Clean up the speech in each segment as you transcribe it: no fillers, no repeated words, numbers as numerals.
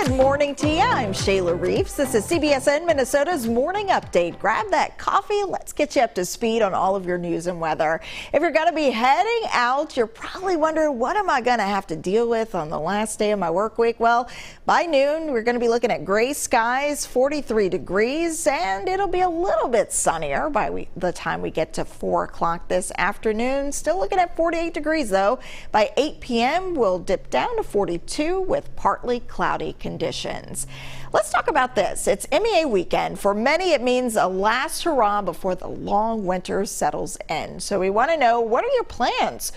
Good morning to you. I'm Shayla Reeves. This is CBSN Minnesota's Morning Update. Grab that coffee. Let's get you up to speed on all of your news and weather. If you're going to be heading out, you're probably wondering, what am I going to have to deal with on the last day of my work week? Well, by noon, we're going to be looking at gray skies, 43 degrees, and it'll be a little bit sunnier by the time we get to 4 o'clock this afternoon. Still looking at 48 degrees, though. By 8 p.m., we'll dip down to 42 with partly cloudy conditions. Let's talk about this. It's MEA weekend. For many, it means a last hurrah before the long winter settles in. So we want to know, what are your plans?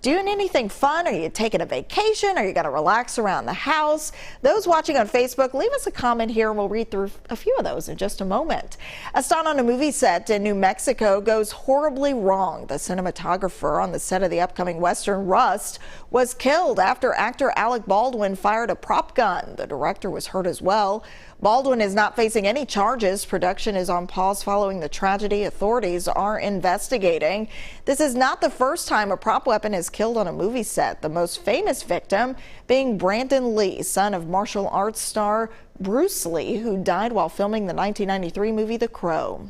Doing anything fun? Are you taking a vacation? Are you going to relax around the house? Those watching on Facebook, leave us a comment here and we'll read through a few of those in just a moment. A stunt on a movie set in New Mexico goes horribly wrong. The cinematographer on the set of the upcoming Western Rust was killed after actor Alec Baldwin fired a prop gun. The director was hurt as well. Baldwin is not facing any charges. Production is on pause following the tragedy. Authorities are investigating. This is not the first time a prop weapon is killed on a movie set. The most famous victim being Brandon Lee, son of martial arts star Bruce Lee, who died while filming the 1993 movie The Crow.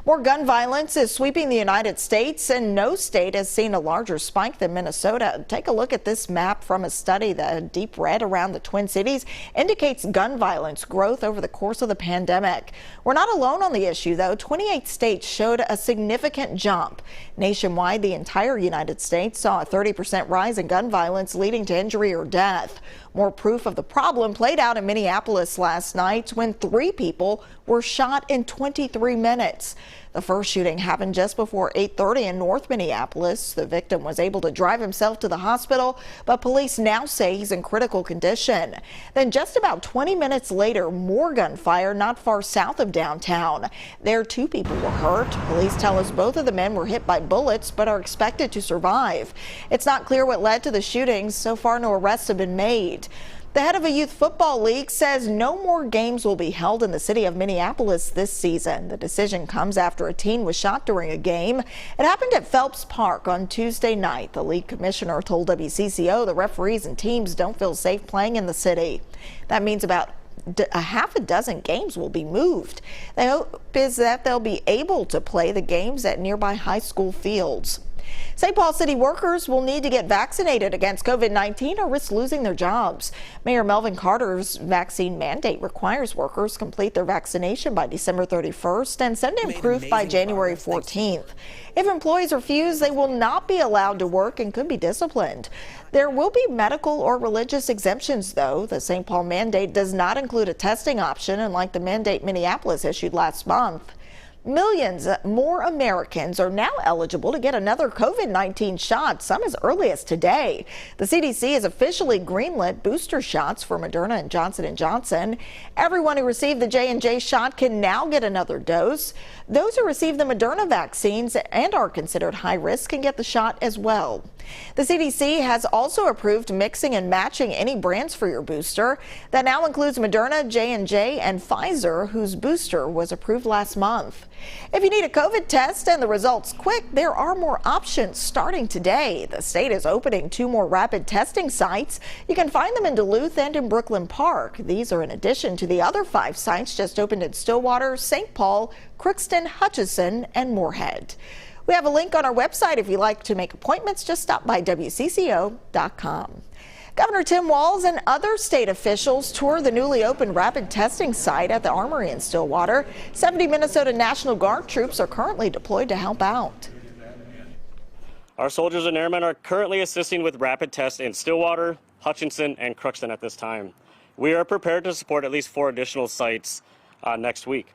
More gun violence is sweeping the United States, and no state has seen a larger spike than Minnesota. Take a look at this map from a study. The deep red around the Twin Cities indicates gun violence growth over the course of the pandemic. We're not alone on the issue, though. 28 states showed a significant jump. Nationwide, the entire United States saw a 30% rise in gun violence, leading to injury or death. More proof of the problem played out in Minneapolis last night when 3 people were shot in 23 minutes. The first shooting happened just before 8:30 in North Minneapolis. The victim was able to drive himself to the hospital, but police now say he's in critical condition. Then just about 20 minutes later, more gunfire not far south of downtown. There, 2 people were hurt. Police tell us both of the men were hit by bullets but are expected to survive. It's not clear what led to the shootings. So far, no arrests have been made. The head of a youth football league says no more games will be held in the city of Minneapolis this season. The decision comes after a teen was shot during a game. It happened at Phelps Park on Tuesday night. The league commissioner told WCCO the referees and teams don't feel safe playing in the city. That means about a half a dozen games will be moved. The hope is that they'll be able to play the games at nearby high school fields. St. Paul City workers will need to get vaccinated against COVID-19 or risk losing their jobs. Mayor Melvin Carter's vaccine mandate requires workers complete their vaccination by December 31st and send in proof by January 14th. If employees refuse, they will not be allowed to work and could be disciplined. There will be medical or religious exemptions, though. The St. Paul mandate does not include a testing option, unlike the mandate Minneapolis issued last month. Millions more Americans are now eligible to get another COVID-19 shot, some as early as today. The CDC has officially greenlit booster shots for Moderna and Johnson & Johnson. Everyone who received the J&J shot can now get another dose. Those who receive the Moderna vaccines and are considered high risk can get the shot as well. The CDC has also approved mixing and matching any brands for your booster. That now includes Moderna, J&J, and Pfizer, whose booster was approved last month. If you need a COVID test and the results quick, there are more options starting today. The state is opening 2 more rapid testing sites. You can find them in Duluth and in Brooklyn Park. These are in addition to the other 5 sites just opened in Stillwater, St. Paul, Crookston, Hutchinson, and Moorhead. We have a link on our website if you'd like to make appointments. Just stop by WCCO.com. Governor Tim Walz and other state officials toured the newly opened rapid testing site at the Armory in Stillwater. 70 Minnesota National Guard troops are currently deployed to help out. Our soldiers and airmen are currently assisting with rapid tests in Stillwater, Hutchinson, and Crookston at this time. We are prepared to support at least 4 additional sites next week.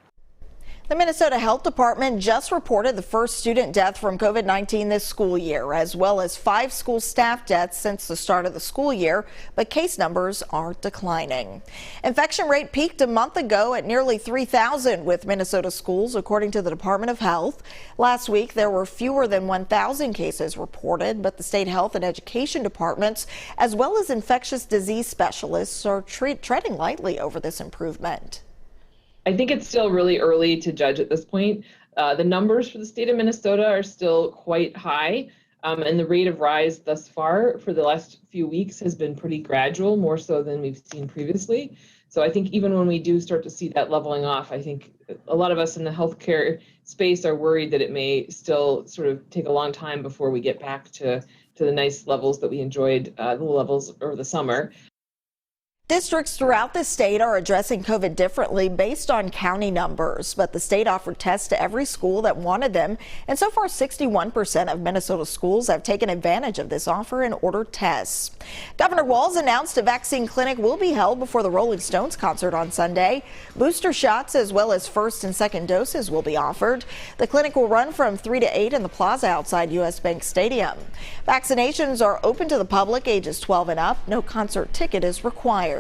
The Minnesota Health Department just reported the first student death from COVID-19 this school year, as well as 5 school staff deaths since the start of the school year, but case numbers are declining. Infection rate peaked a month ago at nearly 3,000 with Minnesota schools, according to the Department of Health. Last week, there were fewer than 1,000 cases reported, but the state health and education departments, as well as infectious disease specialists, are treading lightly over this improvement. I think it's still really early to judge at this point. The numbers for the state of Minnesota are still quite high. And the rate of rise thus far for the last few weeks has been pretty gradual, more so than we've seen previously. So I think even when we do start to see that leveling off, I think a lot of us in the healthcare space are worried that it may still sort of take a long time before we get back to the nice levels that we enjoyed, the levels over the summer. Districts throughout the state are addressing COVID differently based on county numbers, but the state offered tests to every school that wanted them, and so far 61% of Minnesota schools have taken advantage of this offer and ordered tests. Governor Walz announced a vaccine clinic will be held before the Rolling Stones concert on Sunday. Booster shots as well as first and second doses will be offered. The clinic will run from 3 to 8 in the plaza outside U.S. Bank Stadium. Vaccinations are open to the public ages 12 and up. No concert ticket is required.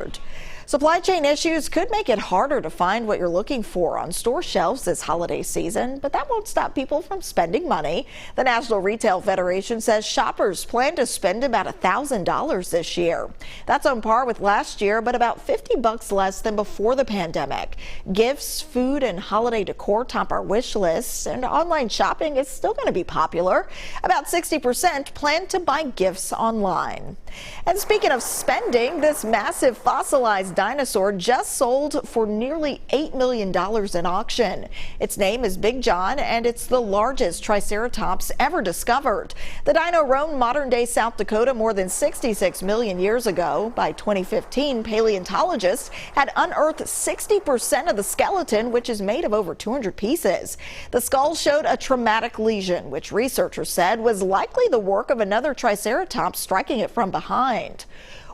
Supply chain issues could make it harder to find what you're looking for on store shelves this holiday season, but that won't stop people from spending money. The National Retail Federation says shoppers plan to spend about $1,000 this year. That's on par with last year, but about $50 less than before the pandemic. Gifts, food, and holiday decor top our wish lists, and online shopping is still going to be popular. About 60% plan to buy gifts online. And speaking of spending, this massive fossilized dinosaur just sold for nearly $8 million in auction. Its name is Big John, and it's the largest Triceratops ever discovered. The dino roamed modern-day South Dakota more than 66 million years ago. By 2015, paleontologists had unearthed 60% of the skeleton, which is made of over 200 pieces. The skull showed a traumatic lesion, which researchers said was likely the work of another Triceratops striking it from behind.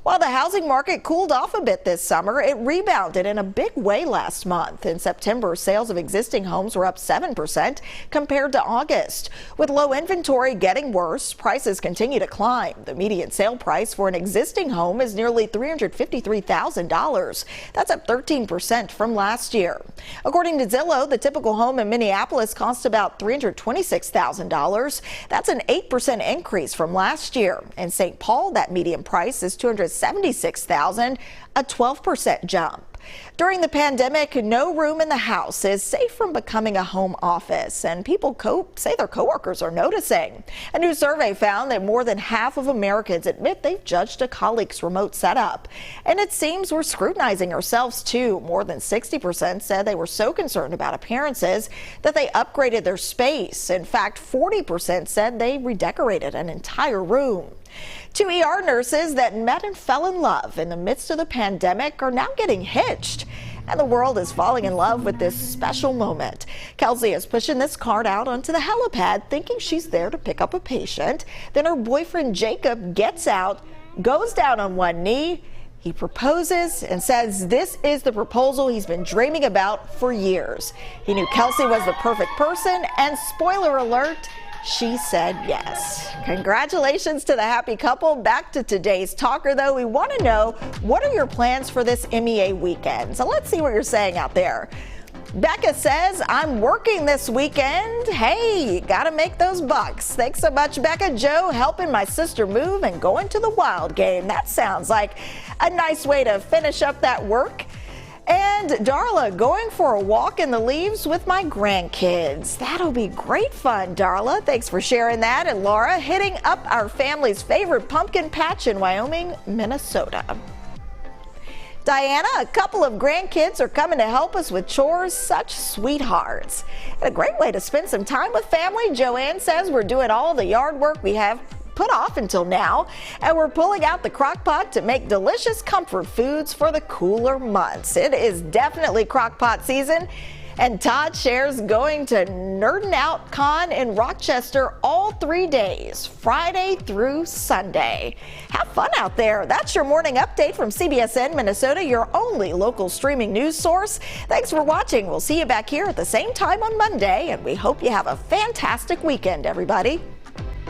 While the housing market cooled off a bit this summer, it rebounded in a big way last month. In September, sales of existing homes were up 7% compared to August. With low inventory getting worse, prices continue to climb. The median sale price for an existing home is nearly $353,000. That's up 13% from last year. According to Zillow, the typical home in Minneapolis costs about $326,000. That's an 8% increase from last year. In St. Paul, that median price is $276,000, a 12% jump. During the pandemic, no room in the house is safe from becoming a home office, and people say their coworkers are noticing. A new survey found that more than half of Americans admit they've judged a colleague's remote setup. And it seems we're scrutinizing ourselves too. More than 60% said they were so concerned about appearances that they upgraded their space. In fact, 40% said they redecorated an entire room. Two ER nurses that met and fell in love in the midst of the pandemic are now getting hitched. And the world is falling in love with this special moment. Kelsey is pushing this cart out onto the helipad thinking she's there to pick up a patient. Then her boyfriend Jacob gets out, goes down on one knee. He proposes and says this is the proposal he's been dreaming about for years. He knew Kelsey was the perfect person, and spoiler alert, she said yes. Congratulations to the happy couple. Back to today's talker, though. We want to know, what are your plans for this MEA weekend? So let's see what you're saying out there. Becca says, I'm working this weekend. Hey, gotta make those bucks. Thanks so much, Becca. Joe, helping my sister move and going to the Wild game. That sounds like a nice way to finish up that work. And Darla, going for a walk in the leaves with my grandkids. That'll be great fun, Darla. Thanks for sharing that. And Laura, hitting up our family's favorite pumpkin patch in Wyoming, Minnesota. Diana, a couple of grandkids are coming to help us with chores. Such sweethearts. And a great way to spend some time with family. Joanne says we're doing all the yard work we have put off until now, and we're pulling out the crock pot to make delicious comfort foods for the cooler months. It is definitely crock pot season. And Todd shares going to Nerdin' Out Con in Rochester all 3 days, Friday through Sunday. Have fun out there. That's your morning update from CBSN Minnesota, your only local streaming news source. Thanks for watching. We'll see you back here at the same time on Monday, and we hope you have a fantastic weekend, everybody.